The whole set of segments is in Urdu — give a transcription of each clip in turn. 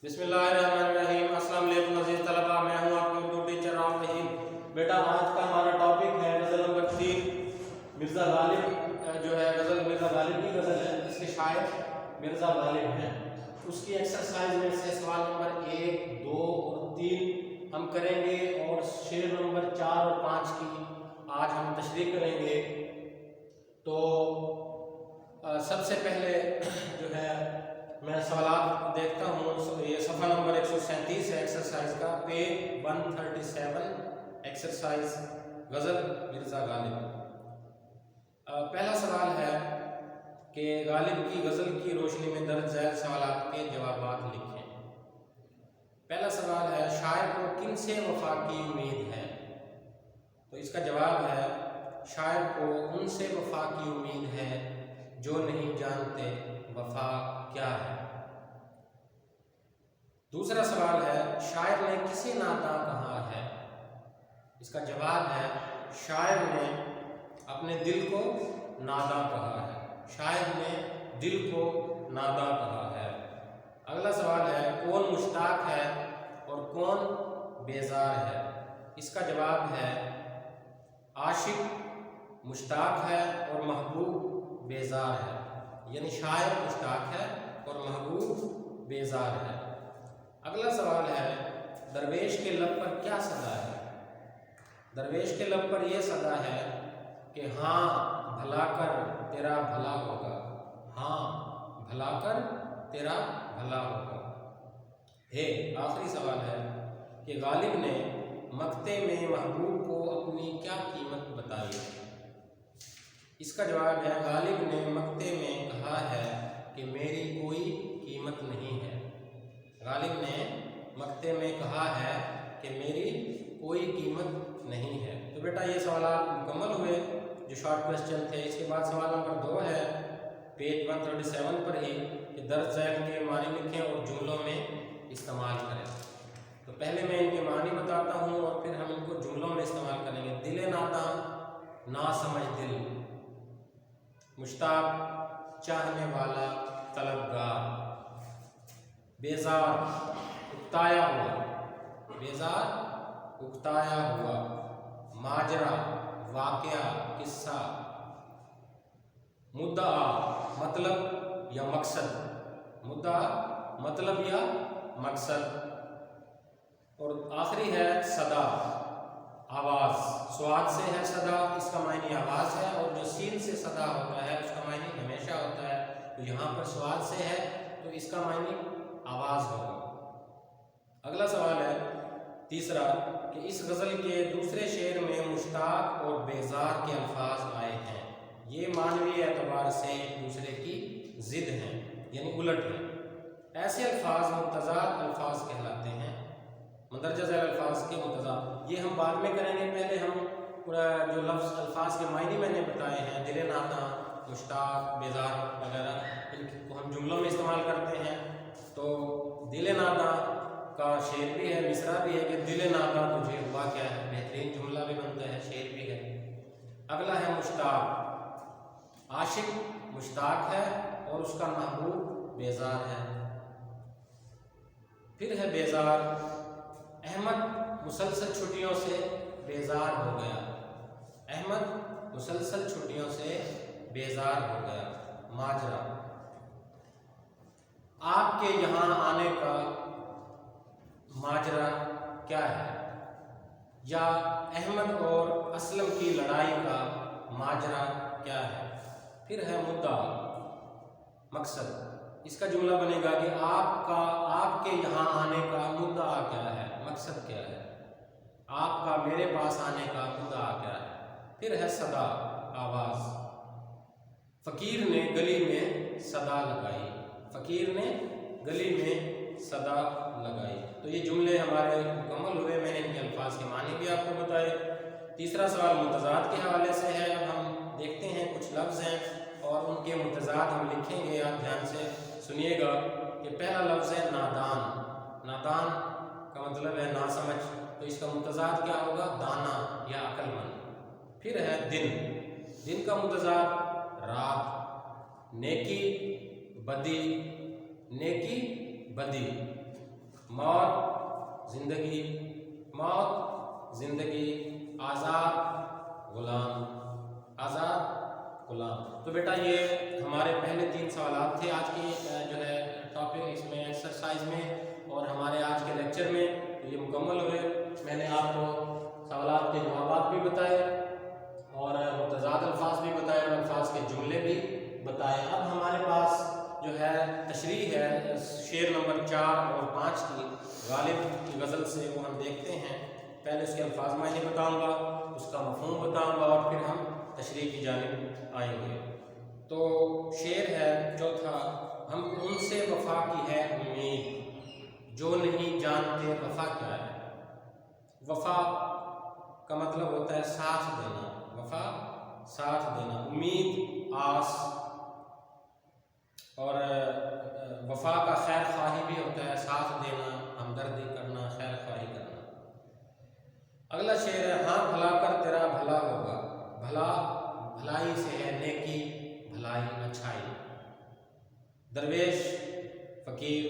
بسم اللہ الرحمن الرحیم۔ السلام علیکم عزیز طلباء، میں ہوں آپ کا اردو ٹیچر رام رحیم۔ بیٹا آج کا ہمارا ٹاپک ہے غزل نمبر 3 مرزا غالب جو ہے غزل مرزا غالب کی غزل ہے، اس کے شاعر مرزا غالب ہیں۔ اس کی ایکسرسائز میں سے سوال نمبر 1، 2 اور 3 ہم کریں گے، اور شعر نمبر 4 اور 5 کی آج ہم تشریح کریں گے۔ تو سب سے پہلے جو ہے میں سوالات دیکھتا ہوں، یہ صفحہ نمبر 137 ہے ایکسرسائز کا، پیج 137، ایکسرسائز غزل مرزا غالب۔ پہلا سوال ہے کہ غالب کی غزل کی روشنی میں درج ذیل سوالات کے جوابات لکھیں۔ پہلا سوال ہے، شاعر کو کن سے وفا کی امید ہے؟ تو اس کا جواب ہے، شاعر کو ان سے وفا کی امید ہے جو نہیں جانتے وفا کیا ہے۔ دوسرا سوال ہے، شاعر نے کسے ناداں کہا ہے؟ اس کا جواب ہے، شاعر نے اپنے دل کو ناداں کہا ہے۔ شاعر نے دل کو ناداں کہا ہے۔ اگلا سوال ہے، کون مشتاق ہے اور کون بیزار ہے؟ اس کا جواب ہے، عاشق مشتاق ہے اور محبوب بیزار ہے، یعنی شاعر مشتاق ہے اور محبوب بیزار ہے۔ اگلا سوال ہے، درویش کے لب پر کیا صدا ہے؟ درویش کے لب پر یہ صدا ہے کہ ہاں بھلا کر تیرا بھلا ہوگا، ہاں بھلا کر تیرا بھلا ہوگا۔ آخری سوال ہے کہ غالب نے مقطع میں محبوب کو اپنی کیا قیمت بتائی؟ اس کا جواب ہے، غالب نے مقطع میں کہا ہے کہ میری کوئی قیمت نہیں ہے۔ غالب نے مقطع میں کہا ہے کہ میری کوئی قیمت نہیں ہے۔ تو بیٹا یہ سوالات مکمل ہوئے جو شارٹ کویسچن تھے۔ اس کے بعد سوال نمبر 2 ہے پیج 137 پر ہی، کہ درج ذیل کے معنی لکھیں اور جملوں میں استعمال کریں۔ تو پہلے میں ان کے معنی بتاتا ہوں اور پھر ہم ان کو جملوں میں استعمال کریں گے۔ دل ناداں نا سمجھ دل، مشتاق چاہنے والا طلبگار، بیزار اکتایا ہوا، بیزار اکتایا ہوا، ماجرا واقعہ قصہ، مدعا مطلب یا مقصد، مدعا مطلب یا مقصد، اور آخری ہے صدا آواز، سواد سے ہے صدا، اس کا معنی آواز ہے، اور جو سین سے صدا ہوتا ہے اس کا معنی ہمیشہ ہوتا ہے۔ تو یہاں پر سواد سے ہے تو اس کا معنی آواز ہوگا۔ اگلا سوال ہے تیسرا، کہ اس غزل کے دوسرے شعر میں مشتاق اور بیزار کے الفاظ آئے ہیں، یہ معنوی اعتبار سے ایک دوسرے کی ضد ہیں، یعنی الٹ ہیں۔ ایسے الفاظ متضاد الفاظ کہلاتے ہیں، مندرجہ ذیل الفاظ کے متضاد۔ یہ ہم بعد میں کریں گے، پہلے ہم جو لفظ الفاظ کے معنی میں نے بتائے ہیں، دل ناداں، مشتاق، بیزار وغیرہ، ان کو ہم جملوں میں استعمال کرتے ہیں۔ تو دل ناداں کا شعر بھی ہے، مصرع بھی ہے کہ دل ناداں تجھے ہوا کیا ہے، بہترین جملہ بھی بنتا ہے، شعر بھی ہے۔ اگلا ہے مشتاق، عاشق مشتاق ہے اور اس کا محبوب بیزار ہے۔ پھر ہے بیزار، احمد مسلسل چھٹیوں سے بیزار ہو گیا، احمد مسلسل چھٹیوں سے بیزار ہو گیا۔ ماجرا، آپ کے یہاں آنے کا ماجرا کیا ہے، یا احمد اور اسلم کی لڑائی کا ماجرا کیا ہے۔ پھر ہے مدعا، مقصد، اس کا جملہ بنے گا کہ آپ کے یہاں آنے کا مدعا کیا ہے، مقصد کیا ہے، آپ کا میرے پاس آنے کا مدعا کیا ہے۔ پھر ہے صدا، آواز، فقیر نے گلی میں صدا لگائی، فقیر نے گلی میں صدا لگائی۔ تو یہ جملے ہمارے مکمل ہوئے، میں نے ان کے الفاظ کے معنی بھی آپ کو بتائے۔ تیسرا سوال متضاد کے حوالے سے ہے، اب ہم دیکھتے ہیں کچھ لفظ ہیں اور ان کے متضاد ہم لکھیں گے، آپ دھیان سے سنیے گا۔ کہ پہلا لفظ ہے نادان، نادان کا مطلب ہے ناسمجھ، تو اس کا متضاد کیا ہوگا، دانا یا عقل مند۔ پھر ہے دن، دن کا متضاد رات، نیکی بدی، نیکی بدی، موت زندگی، موت زندگی، آزاد غلام، آزاد غلام۔ تو بیٹا یہ ہمارے پہلے 3 سوالات تھے آج کی جو ہے ٹاپک اس میں ایکسرسائز میں اور ہمارے آج کے لیکچر میں یہ مکمل ہوئے۔ میں نے آپ کو سوالات کے جوابات بھی بتائے اور متضاد الفاظ بھی بتائے اور الفاظ کے جملے بھی بتائے۔ اب ہمارے پاس جو ہے تشریح ہے شعر نمبر 4 اور 5 کی، غالب کی غزل سے، وہ ہم دیکھتے ہیں۔ پہلے اس کے الفاظ معنی بتاؤں گا، اس کا مفہوم بتاؤں گا اور پھر ہم تشریح کی جانب آئیں گے۔ تو شعر ہے چوتھا، ہم کو ان سے وفا کی ہے امید جو نہیں جانتے وفا کیا ہے۔ وفا کا مطلب ہوتا ہے ساتھ دینا، وفا ساتھ دینا، امید، آس، اور وفا کا خیر خواہی بھی ہوتا ہے، ساتھ دینا، ہمدردی کرنا، خیر خواہی کرنا۔ اگلا شعر ہے، ہاں بھلا کر تیرا بھلا ہوگا، بھلا بھلائی سے ہے نیکی، بھلائی اچھائی۔ درویش، فقیر،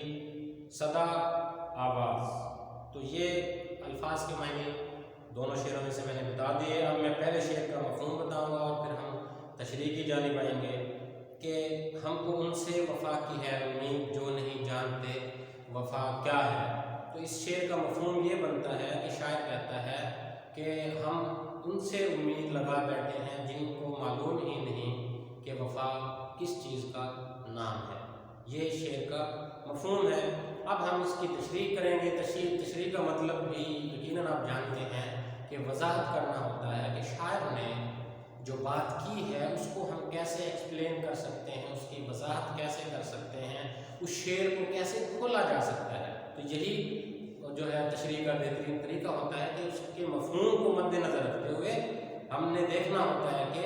صدا، آواز۔ تو یہ الفاظ کے معنی دونوں شعروں میں سے میں نے بتا دیے۔ اب میں پہلے شعر کا مفہوم بتاؤں گا اور پھر ہم تشریح کی جانب آئیں گے کہ ہم کو ان سے وفا کی ہے امید جو نہیں جانتے وفا کیا ہے۔ تو اس شعر کا مفہوم یہ بنتا ہے کہ شاعر کہتا ہے کہ ہم ان سے امید لگا بیٹھے ہیں جن کو معلوم ہی نہیں کہ وفا کس چیز کا نام ہے۔ یہ شعر کا مفہوم ہے۔ اب ہم اس کی تشریح کریں گے۔ تشریح کا مطلب بھی یقیناً آپ جانتے ہیں کہ وضاحت کرنا ہوتا ہے کہ شاعر نے جو بات کی ہے اس کو ہم کیسے ایکسپلین کر سکتے ہیں، اس کی وضاحت کیسے کر سکتے ہیں، اس شعر کو کیسے کھولا جا سکتا ہے۔ تو یہی جو ہے تشریح کا بہترین طریقہ ہوتا ہے کہ اس کے مفہوم کو مد نظر رکھتے ہوئے ہم نے دیکھنا ہوتا ہے کہ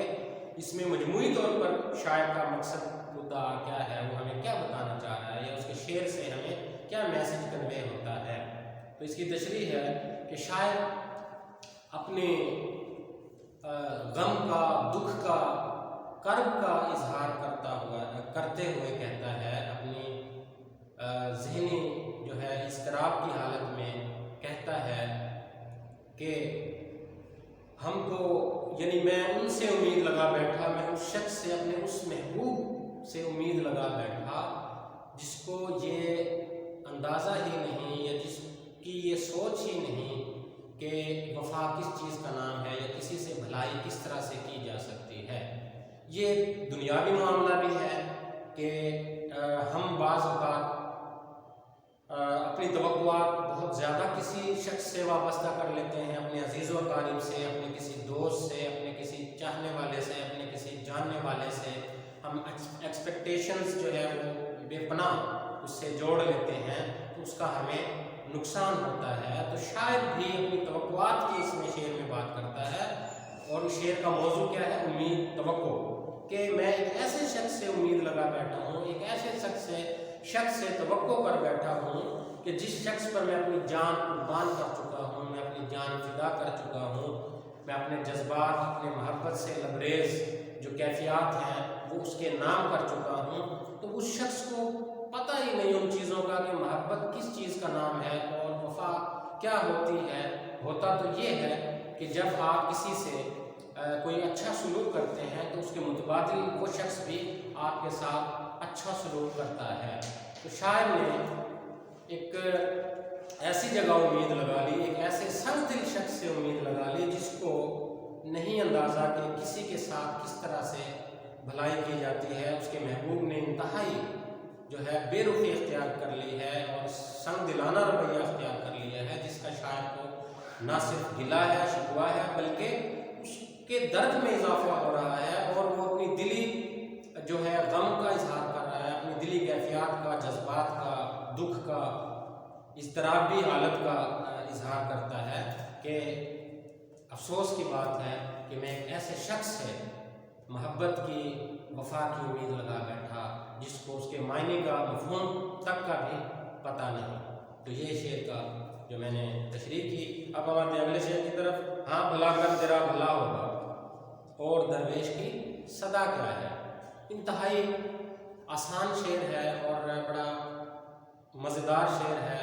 اس میں مجموعی طور پر شاعر کا مقصد مدعا کیا ہے، وہ ہمیں کیا بتانا چاہ رہا ہے، یا اس کے شعر سے ہمیں کیا میسج کنوے ہوتا ہے۔ تو اس کی تشریح ہے کہ شاعر اپنے غم کا، دکھ کا، کرب کا اظہار کرتے ہوئے کہتا ہے، اپنی ذہنی جو ہے اضطراب کی حالت میں کہتا ہے کہ ہم کو، یعنی میں ان سے امید لگا بیٹھا، میں اس شخص سے، اپنے اس محبوب سے امید لگا بیٹھا جس کو یہ اندازہ ہی نہیں یا جس کی یہ سوچ ہی نہیں کہ وفا کس چیز کا نام ہے یا کسی سے بھلائی کس طرح سے کی جا سکتی ہے۔ یہ دنیاوی معاملہ بھی ہے کہ ہم بعض اوقات اپنی توقعات بہت زیادہ کسی شخص سے وابستہ کر لیتے ہیں، اپنے عزیز و اقارب سے، اپنے کسی دوست سے، اپنے کسی چاہنے والے سے، اپنے کسی جاننے والے سے ہم ایکسپیکٹیشنز جو ہے وہ بے پناہ اس سے جوڑ لیتے ہیں، تو اس کا ہمیں نقصان ہوتا ہے۔ تو شاعر بھی اپنی توقعات کی اس میں شعر میں بات کرتا ہے، اور اس شعر کا موضوع کیا ہے؟ امید، توقع، کہ میں ایک ایسے شخص سے امید لگا بیٹھا ہوں، ایک ایسے شخص سے توقع کر بیٹھا ہوں کہ جس شخص پر میں اپنی جان قربان کر چکا ہوں، میں اپنی جان فدا کر چکا ہوں، میں اپنے جذبات، اپنے محبت سے لبریز جو کیفیات ہیں وہ اس کے نام کر چکا ہوں۔ تو اس شخص کو پتہ ہی نہیں ان چیزوں کا کہ محبت کس چیز کا نام ہے اور وفا کیا ہوتی ہے۔ ہوتا تو یہ ہے کہ جب آپ کسی سے کوئی اچھا سلوک کرتے ہیں تو اس کے متبادل وہ شخص بھی آپ کے ساتھ اچھا سلوک کرتا ہے۔ تو شاعر نے ایک ایسی جگہ امید لگا لی، ایک ایسے سنگ دل شخص سے امید لگا لی جس کو نہیں اندازہ کہ کسی کے ساتھ کس طرح سے بھلائی کی جاتی ہے۔ اس کے محبوب نے انتہائی جو ہے بے رخی اختیار کر لی ہے اور سنگ دلانہ رویہ اختیار کر لیا ہے، جس کا شاعر کو نہ صرف گلہ ہے، شکوہ ہے، بلکہ اس کے درد میں اضافہ ہو رہا ہے، اور وہ اپنی دلی جو ہے غم کا اظہار کر رہا ہے، اپنی دلی کیفیات کا، جذبات کا، دکھ کا، اضطرابی حالت کا اظہار کرتا ہے کہ افسوس کی بات ہے کہ میں ایک ایسے شخص سے محبت کی، وفا کی امید لگا بیٹھا جس کو اس کے معنی کا، مفہوم تک کا بھی پتہ نہیں۔ تو یہ شعر کا جو میں نے تشریح کی۔ اب آتے ہیں اگلے شعر کی طرف، ہاں بھلا کر تیرا بھلا ہوگا، اور درویش کی صدا کیا ہے۔ انتہائی آسان شعر ہے اور بڑا مزیدار شعر ہے۔